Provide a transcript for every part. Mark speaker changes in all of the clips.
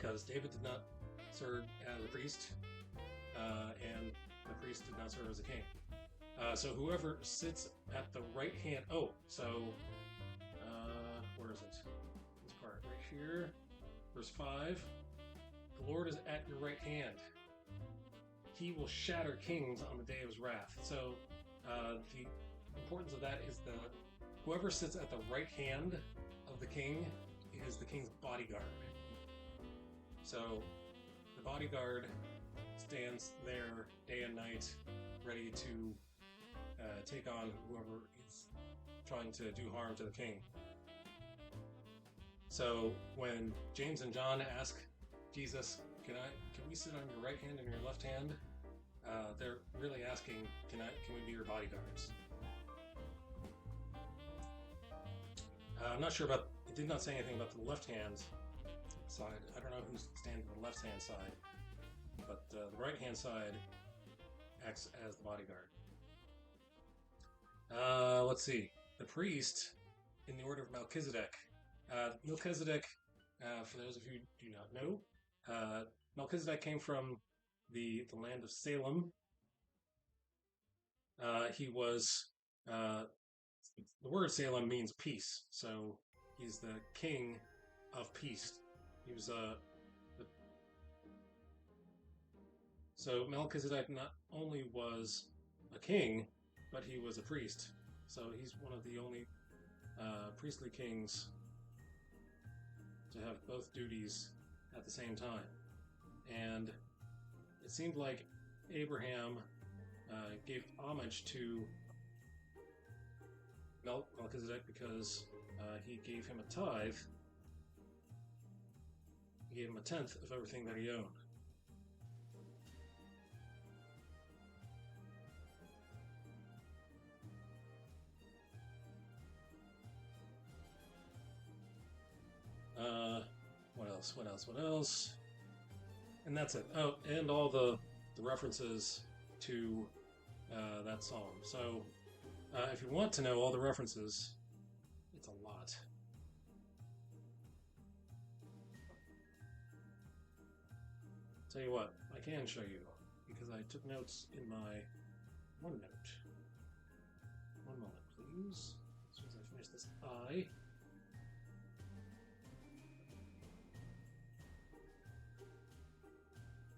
Speaker 1: because David did not serve as a priest, and the priest did not serve as a king. So whoever sits at the right hand. Oh, so where is it? This part right here, verse 5. The Lord is at your right hand. He will shatter kings on the day of his wrath. So the importance of that is the whoever sits at the right hand of the king is the king's bodyguard. So the bodyguard stands there day and night, ready to take on whoever is trying to do harm to the king. So when James and John ask Jesus, can we sit on your right hand and your left hand? They're really asking, can we be your bodyguards? I'm not sure about. It did not say anything about the left hand side. I don't know who's standing on the left hand side, but the right hand side acts as the bodyguard. Let's see. The priest in the order of Melchizedek. Melchizedek, for those of you who do not know, Melchizedek came from the land of Salem. He was the word Salem means peace, so he's the king of peace. He was so Melchizedek not only was a king, but he was a priest. So he's one of the only priestly kings to have both duties at the same time. And it seemed like Abraham gave homage to Melchizedek because he gave him a tithe. He gave him a tenth of everything that he owned. What else? And that's it. Oh, and all the references to that psalm. So if you want to know all the references, it's a lot. Tell you what, I can show you, because I took notes in my OneNote. One moment, please. As soon as I finish this I.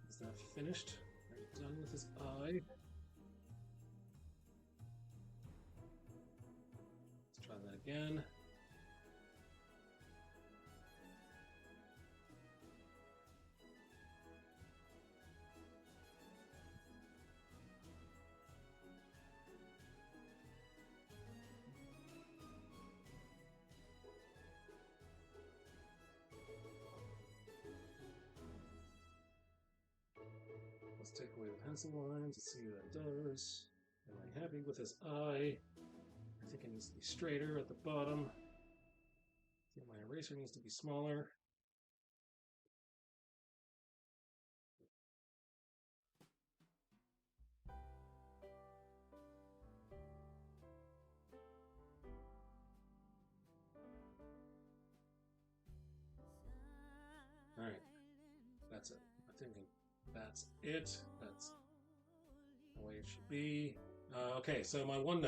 Speaker 1: Is that finished? Are you done with this I? Let's try that again. Let's take away the pencil lines and see what that does. Am I happy with this I? I think it needs to be straighter at the bottom. I think my eraser needs to be smaller. All right, that's it. I'm thinking that's it. That's the way it should be. Okay, so my OneNote.